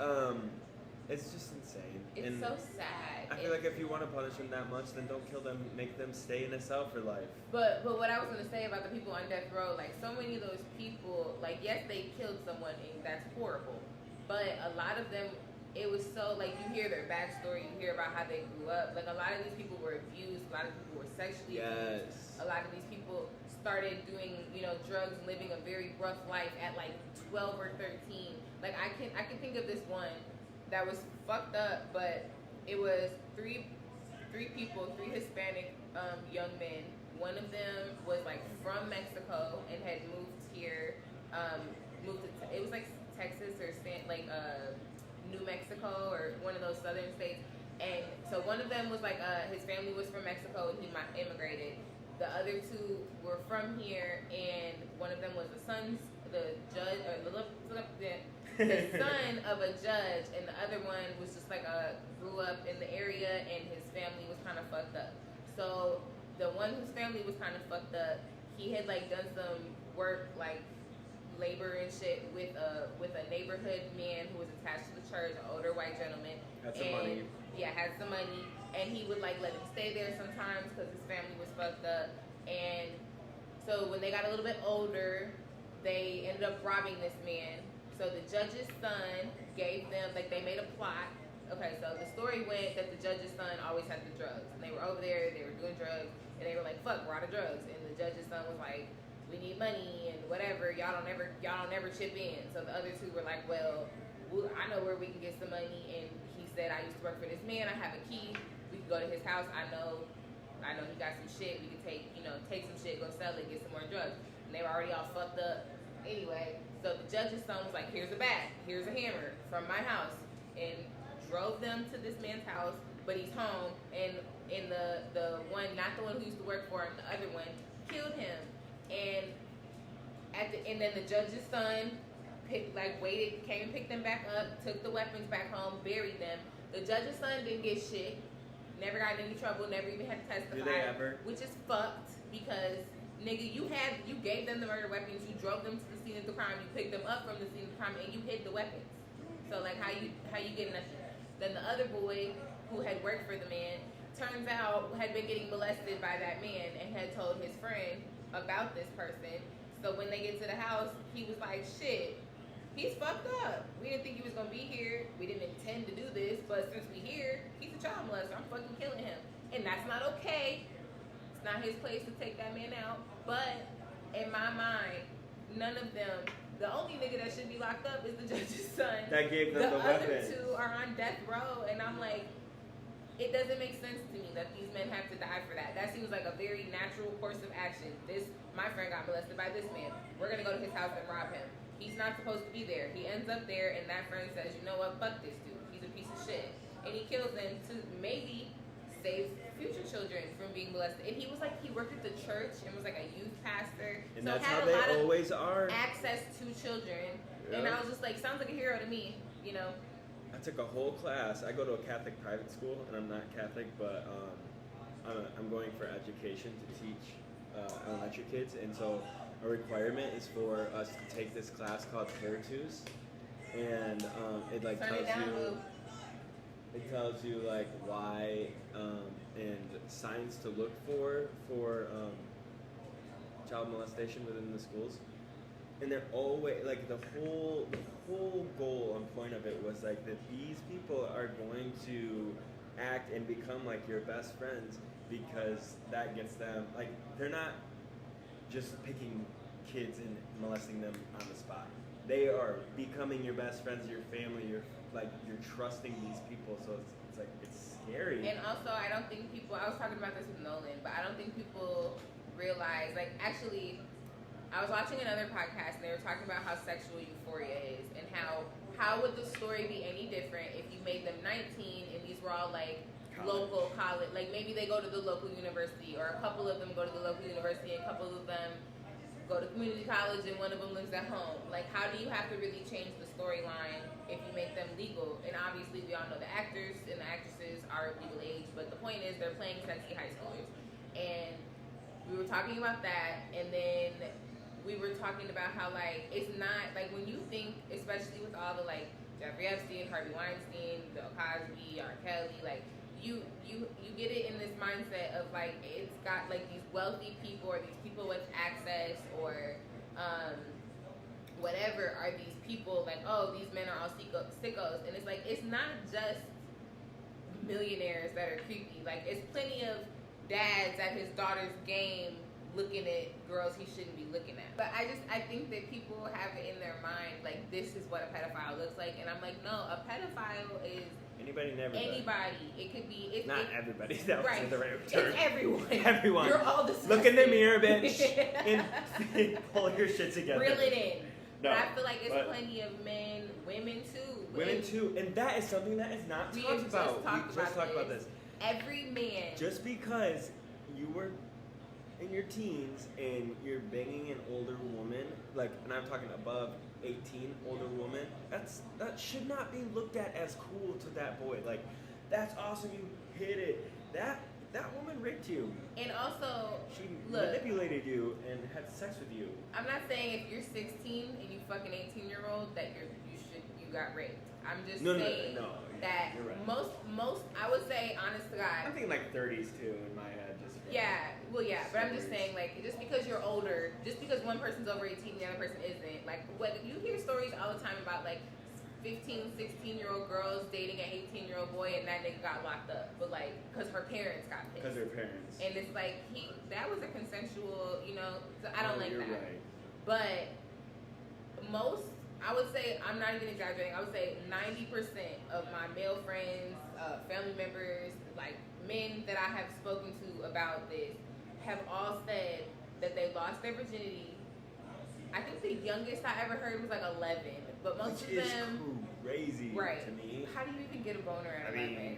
it's just insane. It's so sad. I feel like if you want to punish them that much, then don't kill them. Make them stay in a cell for life. But what I was gonna say about the people on death row, like, so many of those people, like, yes, they killed someone and that's horrible, but a lot of them, it was so, like, you hear their backstory, you hear about how they grew up. Like, a lot of these people were abused, a lot of people were sexually abused. A lot of these people started doing, drugs and living a very rough life at like 12 or 13. Like, I can think of this one that was fucked up, but it was three Hispanic young men. One of them was like from Mexico and had moved here, it was like Texas or New Mexico or one of those southern states, And so one of them was like, his family was from Mexico and he immigrated. The other two were from here, and one of them was the son of a judge, and the other one was just like grew up in the area, and his family was kind of fucked up. So the one whose family was kind of fucked up, he had like done some work, like labor and shit with a neighborhood man who was attached to the church, an older white gentleman. Had some money. Yeah, had some money, and he would like let him stay there sometimes because his family was fucked up. And so when they got a little bit older, they ended up robbing this man. So the judge's son gave them, like, they made a plot. Okay, so the story went that the judge's son always had the drugs, and they were over there, they were doing drugs, and they were like, fuck, we're out of drugs. And the judge's son was like, we need money and whatever, y'all don't ever chip in. So the other two were like, well, I know where we can get some money. And he said, I used to work for this man, I have a key, we can go to his house, I know he got some shit, we can take some shit, go sell it, get some more drugs. And they were already all fucked up. Anyway, so the judge's son was like, here's a bat, here's a hammer from my house, and drove them to this man's house, but he's home, and the one, not the one who used to work for him, the other one, killed him. And and then the judge's son came and picked them back up, took the weapons back home, buried them. The judge's son didn't get shit, never got in any trouble, never even had to testify. Did they ever? Which is fucked, because nigga, you gave them the murder weapons, you drove them to the scene of the crime, you picked them up from the scene of the crime, and you hid the weapons. So like, how you get nothing? Then the other boy who had worked for the man, turns out had been getting molested by that man and had told his friend about this person. So when they get to the house, he was like, shit, he's fucked up. We didn't think he was gonna be here. We didn't intend to do this, but since we here, he's a child molester. I'm fucking killing him. And that's not okay. It's not his place to take that man out. But in my mind, none of them, the only nigga that should be locked up is the judge's son. That gave them the other weapons. two are on death row, and I'm like, it doesn't make sense to me that these men have to die for that. That seems like a very natural course of action. My friend got molested by this man. We're gonna go to his house and rob him. He's not supposed to be there. He ends up there, and that friend says, you know what, fuck this dude. He's a piece of shit. And he kills them to maybe save future children from being molested. And he worked at the church and was like a youth pastor. And so that's had how a they lot of always are. access to children. Yeah. And I was just like, sounds like a hero to me, you know? I took a whole class. I go to a Catholic private school, and I'm not Catholic, but I'm going for education to teach elementary kids. And so a requirement is for us to take this class called Peritus. And it like tells you like why and signs to look for child molestation within the schools. And they're always like the whole goal and point of it was like that these people are going to act and become like your best friends because that gets them like they're not just picking kids and molesting them on the spot. They are becoming your best friends, your family, you're trusting these people, so it's like it's scary. And also I don't think people, I was talking about this with Nolan, but I don't think people realize, like, actually I was watching another podcast and they were talking about how sexual euphoria is and how would the story be any different if you made them 19 and these were all like local college, like maybe they go to the local university, or a couple of them go to the local university and a couple of them go to community college and one of them lives at home. Like, how do you have to really change the storyline if you make them legal? And obviously we all know the actors and the actresses are legal age, but the point is they're playing sexy high schoolers. And we were talking about that, and then we were talking about how, like, it's not, like, when you think, especially with all the, like, Jeffrey Epstein, Harvey Weinstein, Bill Cosby, R. Kelly, like, you get it in this mindset of, like, it's got, like, these wealthy people or these people with access or whatever are these people, like, oh, these men are all sickos. And it's, like, it's not just millionaires that are creepy. Like, it's plenty of dads at his daughter's game looking at girls he shouldn't be looking at. But I think that people have it in their mind, like, this is what a pedophile looks like. And I'm like, no, a pedophile is anybody and everybody. Anybody. It could be... Not everybody. That was the right term. It's everyone. Everyone. You're all disgusting. Look in the mirror, bitch, and pull your shit together. Reel it in. But I feel like it's plenty of men, women too. And that is something that is not talked about. We just talked about this. Every man. Just because you were in your teens and you're banging an older woman, like, and I'm talking above 18 older woman, that should not be looked at as cool to that boy. Like, that's awesome, you hit it. That woman raped you. And also, she manipulated you and had sex with you. I'm not saying if you're 16 and you fucking 18-year-old that you got raped. I'm just saying that right. most I would say, honest to God. I'm thinking like 30s too in my head. But I'm just saying, like, just because you're older, just because one person's over 18 and the other person isn't, like, what you hear stories all the time about, like, 15, 16-year-old girls dating an 18-year-old boy and that nigga got locked up, but like, because her parents got pissed. Because her parents. And it's like, that was a consensual, so I don't like that. Right. But I would say, I'm not even exaggerating, I would say 90% of my male friends, family members, like men that I have spoken to about this, have all said that they lost their virginity. I think the youngest I ever heard was like 11, but most of them crazy right. to me. How do you even get a boner at 11?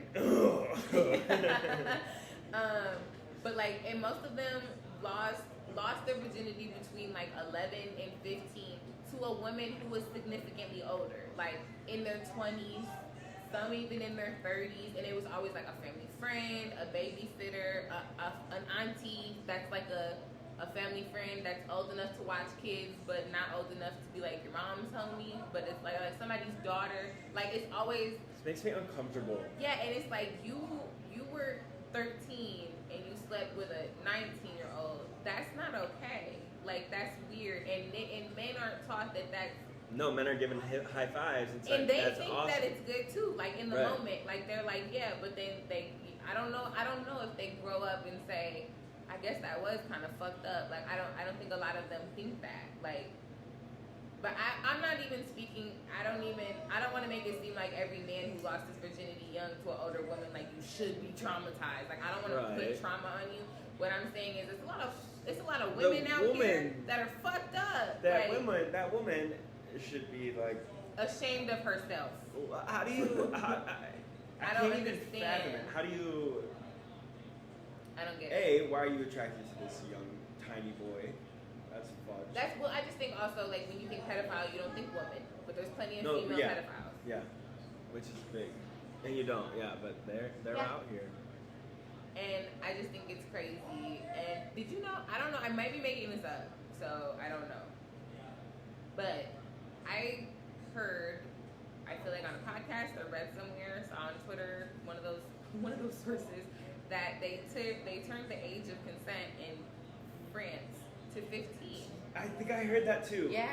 But like, and most of them lost their virginity between like 11 and 15 to a woman who was significantly older, like in their 20s, some even in their 30s, and it was always like a family friend, a babysitter, an auntie that's like a family friend that's old enough to watch kids, but not old enough to be like your mom's homie, but it's like somebody's daughter. Like, it's always... It makes me uncomfortable. Yeah, and it's like you were 13 and you slept with a 19-year-old. That's not okay. Like, that's weird. And men aren't taught that that's... No, men are given high fives. And they think awesome. That it's good too. Like, in the moment, like, they're like, yeah, but then I don't know if they grow up and say, I guess that was kind of fucked up. Like, I don't think a lot of them think that. Like, but I'm not even speaking. I don't want to make it seem like every man who lost his virginity young to an older woman, like, you should be traumatized. Like, I don't want to put trauma on you. What I'm saying is, it's a lot of women out here that are fucked up. That woman should be like ashamed of herself. How do you? I don't can't even understand. fathom it. How do you? I don't get it. Why are you attracted to this young, tiny boy? That's fudge. I just think also, like, when you think pedophile, you don't think woman. But there's plenty of female pedophiles. Yeah, which is big. And you don't, but they're out here. And I just think it's crazy. And did you know, I don't know, I might be making this up, so I don't know. But I heard, I feel like on a podcast or read somewhere, saw on Twitter, one of those sources, that they turned the age of consent in France to 15. I think I heard that too. Yeah.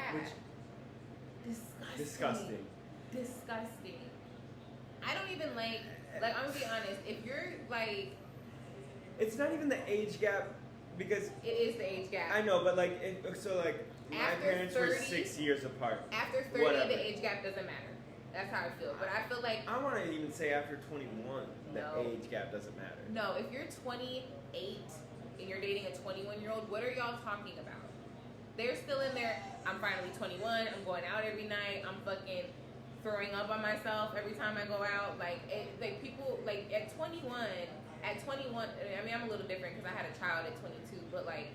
Disgusting. I don't even like I'm gonna be honest, if you're like... It's not even the age gap, because... It is the age gap. I know, but like, my parents were 6 years apart. After 30, the age gap doesn't matter. That's how I feel. But I feel like... I want to even say after 21, the age gap doesn't matter. No, if you're 28 and you're dating a 21-year-old, what are y'all talking about? They're still in there, I'm finally 21, I'm going out every night, I'm fucking throwing up on myself every time I go out. Like people, like, at 21, I mean, I'm a little different because I had a child at 22, but like,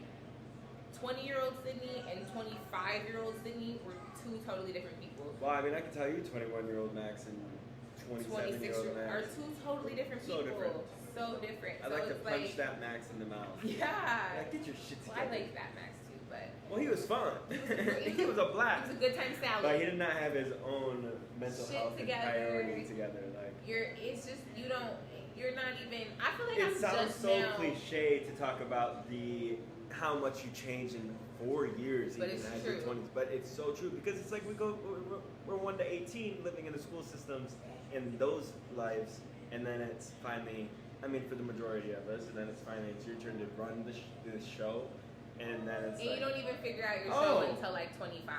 20-year-old Sydney and 25-year-old Sydney were two totally different people. Well, I mean, I can tell you 21-year-old Max and 27-year-old Max are two totally different people. So different. I'd like to punch that Max in the mouth. Yeah. Like, get your shit together. Well, I like that Max too, but... Well, he was fun. He was a blast. He was a good time salad. But he did not have his own mental health and priority together. Like, you're not even... I feel like it sounds so cliche to talk about how much you change in 4 years, but even as your 20s. But it's so true, because it's like we're 1 to 18 living in the school systems in those lives, and then it's finally, I mean, for the majority of us, and then it's your turn to run this show, and then it's you don't even figure out your show until like 25,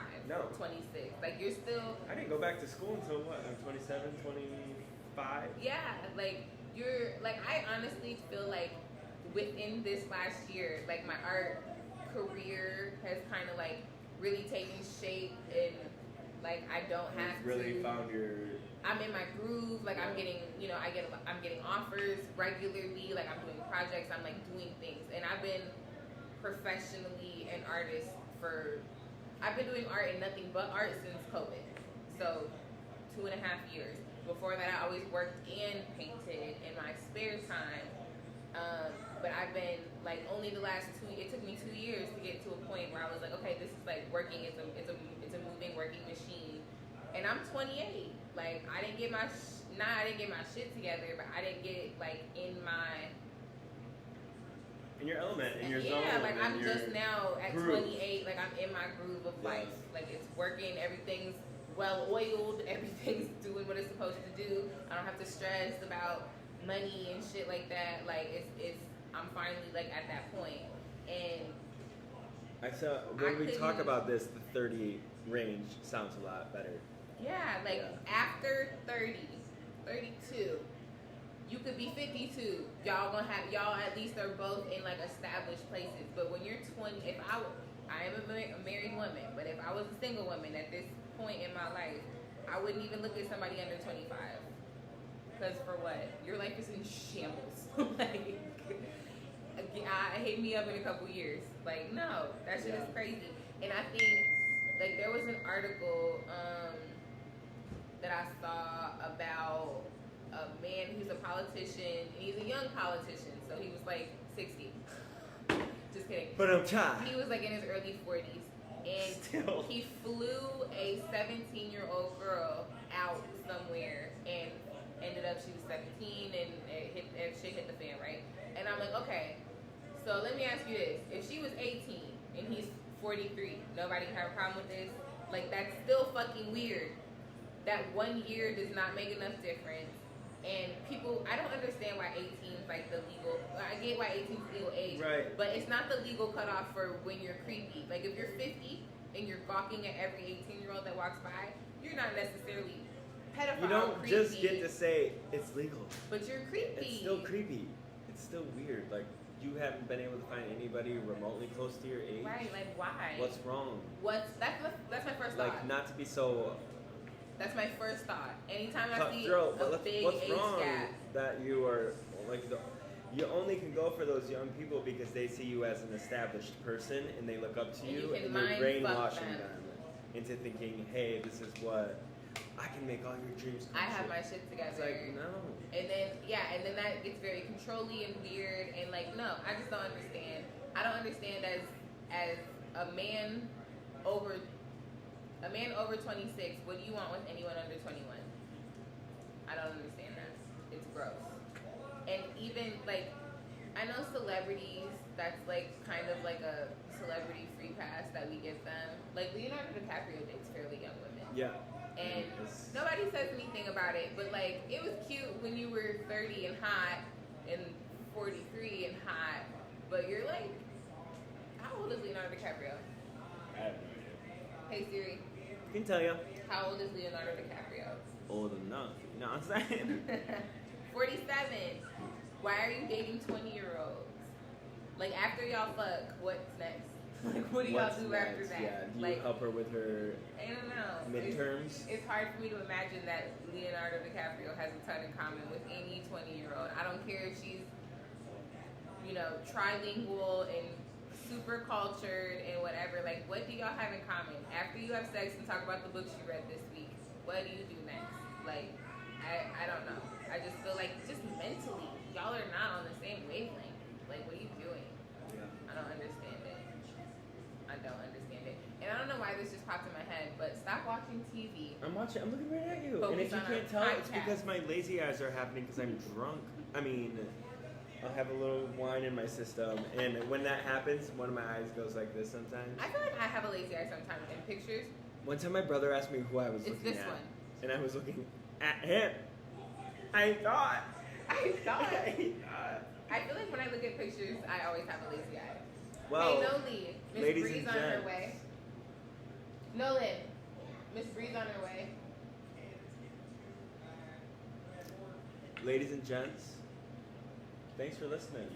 26. Like, you're still... I didn't go back to school until what? I'm 27, 25? Yeah, like, I honestly feel like within this last year, like, my art career has kind of like really taken shape, and Like I don't have really to. Found your. I'm in my groove. Like I'm getting, I'm getting offers regularly. Like I'm doing projects. I'm like doing things, and I've been professionally an artist for. I've been doing art and nothing but art since COVID. So 2.5 years. Before that, I always worked and painted in my spare time. But I've been like only the last 2. It took me 2 years to get to a point where I was like, okay, this is like working. It's a moving, working machine. And I'm 28. Like I didn't get my I didn't get my shit together, but I didn't get like in your element, in your zone. Yeah, like I'm just now at groove. 28. Like I'm in my groove of life. Like it's working. Everything's well oiled. Everything's doing what it's supposed to do. I don't have to stress about money and shit like that. Like it's I'm finally like at that point. And when we talk about this, the 30 range sounds a lot better. Yeah, like after 30, 32, you could be 52. Y'all at least are both in like established places. But when you're 20, I am a married woman, but if I was a single woman at this point in my life, I wouldn't even look at somebody under 25. Because for what? Your life is in shambles. Like, hit me up in a couple years. Like, no, that shit is crazy. And I think, like, there was an article that I saw about a man who's a politician, and he's a young politician, so he was like 60. Just kidding. But I'm tired. He was like in his early 40s, and he flew a 17-year-old girl out somewhere, and ended up she was 17, and shit hit the fan, right? And I'm like, okay, so let me ask you this: if she was 18 and he's 43, nobody have a problem with this? Like that's still fucking weird. That 1 year does not make enough difference. And people, I don't understand why 18 is like the legal. I get why 18 is legal age, right? But it's not the legal cutoff for when you're creepy. Like if you're 50 and you're gawking at every 18-year-old that walks by, you're not necessarily pedophile. You don't creepy, just get to say it's legal, but you're creepy. It's still creepy. It's still weird. Like you haven't been able to find anybody remotely close to your age. Right? Like why? What's wrong? That's my first thought. Like not to be so. That's my first thought. Anytime I see a big age gap, that you are like you only can go for those young people because they see you as an established person and they look up to you and you're brainwashing them into thinking, hey, this is what I can make all your dreams come I have true. my shit together. It's like no. And then that gets very controlling and weird and like no, I just don't understand. I don't understand as a man over 26, what do you want with anyone under 21? I don't understand that. It's gross. And even, like, I know celebrities, that's, like, kind of like a celebrity free pass that we give them. Like, Leonardo DiCaprio dates fairly young women. Yeah. And nobody says anything about it, but, like, it was cute when you were 30 and hot and 43 and hot, but you're, like, how old is Leonardo DiCaprio? I have no idea. Hey, Siri. I can tell you. How old is Leonardo DiCaprio? Old enough. You know what I'm saying? 47. Why are you dating 20-year-olds? Like, after y'all fuck, what's next? Like, what do y'all do after that? Yeah, do you like, help her with her I don't know. midterms? It's hard for me to imagine that Leonardo DiCaprio has a ton in common with any 20-year-old. I don't care if she's, trilingual and super cultured and whatever. Like, what do y'all have in common? After you have sex and talk about the books you read this week, what do you do next? Like, I don't know. I just feel like just mentally, y'all are not on the same wavelength. Like, what are you doing? Yeah. I don't understand it. I don't understand it. And I don't know why this just popped in my head, but stop watching TV. I'm looking right at you. Focus and if you on can't a tell, it's podcast. because my lazy eyes are happening because I'm drunk. I mean, I'll have a little wine in my system, and when that happens, one of my eyes goes like this sometimes. I feel like I have a lazy eye sometimes in pictures. One time my brother asked me who I was It's looking this at. one. And I was looking at him. I thought. I feel like when I look at pictures, I always have a lazy eye. Well, hey, Noli, Miss ladies Bree's and on her gents. way. Nolan, Miss Bree's on her way. Ladies and gents, thanks for listening.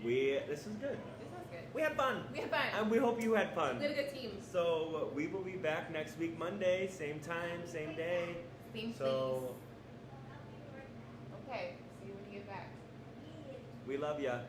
This was good. This was good. We had fun. We had fun. And we hope you had fun. We had a good team. So we will be back next week, Monday, same time, same day. Same so, place. Okay. See you when you get back. We love ya.